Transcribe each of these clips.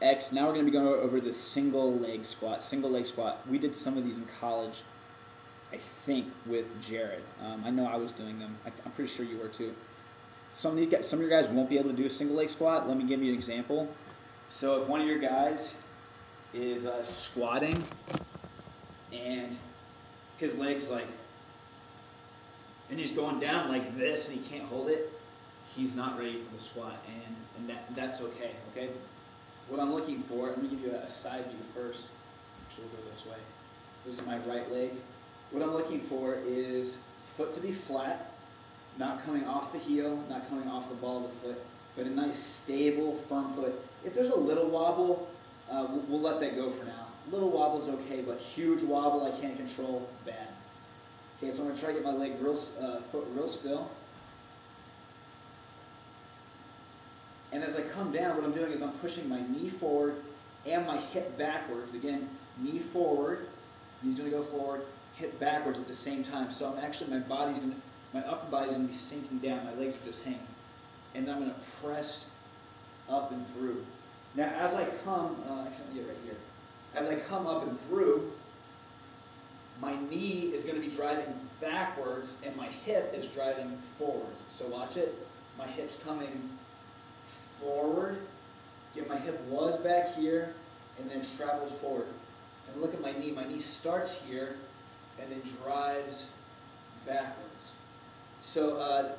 X. Now we're going to be going over the single leg squat. Single leg squat. We did some of these in college, I think, with Jared. I know I was doing them. I'm pretty sure you were too. Some of your guys won't be able to do a single leg squat. Let me give you an example. So if one of your guys is squatting and his leg's like, and he's going down like this and he can't hold it, he's not ready for the squat, and that's okay, okay? What I'm looking for, let me give you a side view first. Actually, we'll go this way. This is my right leg. What I'm looking for is foot to be flat, not coming off the heel, not coming off the ball of the foot, but a nice, stable, firm foot. If there's a little wobble, we'll let that go for now. Little wobble's okay, but huge wobble I can't control, bad. Okay, so I'm going to try to get my leg foot real still. And as I come down, what I'm doing is I'm pushing my knee forward and my hip backwards. Again, knee forward, knee's going to go forward, hip backwards at the same time. So I'm actually, my upper body's going to be sinking down. My legs are just hanging. And then I'm going to press up and through. Now, as I come, actually, I'm going to get right here. As I come up and through, my knee is going to be driving backwards and my hip is driving forwards. So watch it. My hip's coming forward. Get my hip was back here and then travels forward. And look at my knee. My knee starts here and then drives backwards. So,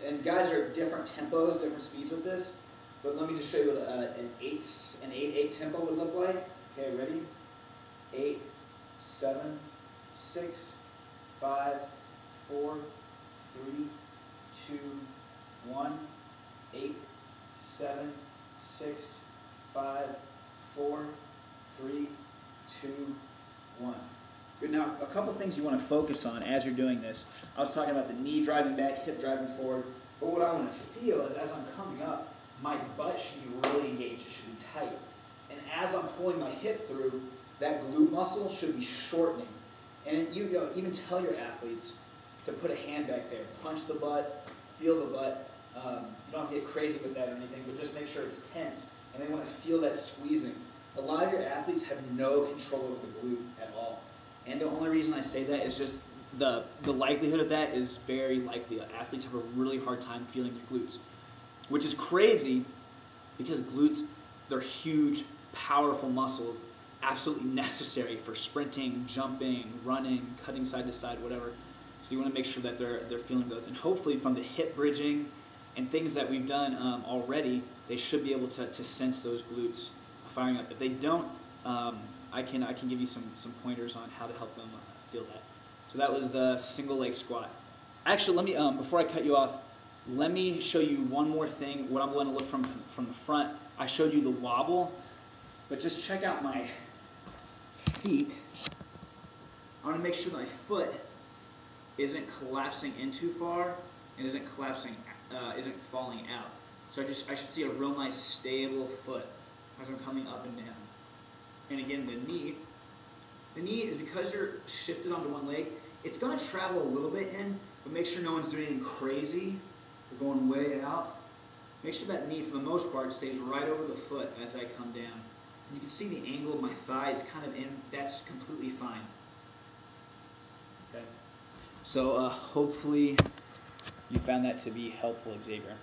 and guys are at different tempos, different speeds with this. But let me just show you what an 8/8 tempo would look like. Okay, ready? 8, 7, 6, 5, 4, 3, 2, 1, 8, 7, 6, 5, 4, 3, 2, 1. Good. Now, a couple things you want to focus on as you're doing this. I was talking about the knee driving back, hip driving forward. But what I want to feel is as I'm coming up, my butt should be really engaged. It should be tight. And as I'm pulling my hip through, that glute muscle should be shortening. And you even tell your athletes to put a hand back there. Punch the butt, feel the butt. You don't have to get crazy with that or anything, but just make sure it's tense. And they want to feel that squeezing. A lot of your athletes have no control over the glute at all. And the only reason I say that is just the likelihood of that is very likely. Athletes have a really hard time feeling their glutes, which is crazy because glutes, they're huge, powerful muscles, absolutely necessary for sprinting, jumping, running, cutting side to side, whatever. So you want to make sure that they're feeling those. And hopefully from the hip bridging and things that we've done already, they should be able to sense those glutes firing up. If they don't, I can give you some pointers on how to help them feel that. So that was the single leg squat. Actually, let me before I cut you off, let me show you one more thing. What I'm going to look from the front. I showed you the wobble, but just check out my feet. I want to make sure my foot isn't collapsing in too far and isn't falling out. So I should see a real nice stable foot as I'm coming up and down. And again, the knee is because you're shifted onto one leg, it's going to travel a little bit in, but make sure no one's doing anything crazy or going way out. Make sure that knee, for the most part, stays right over the foot as I come down. And you can see the angle of my thigh, it's kind of in, that's completely fine. Okay. So hopefully you found that to be helpful, Xavier.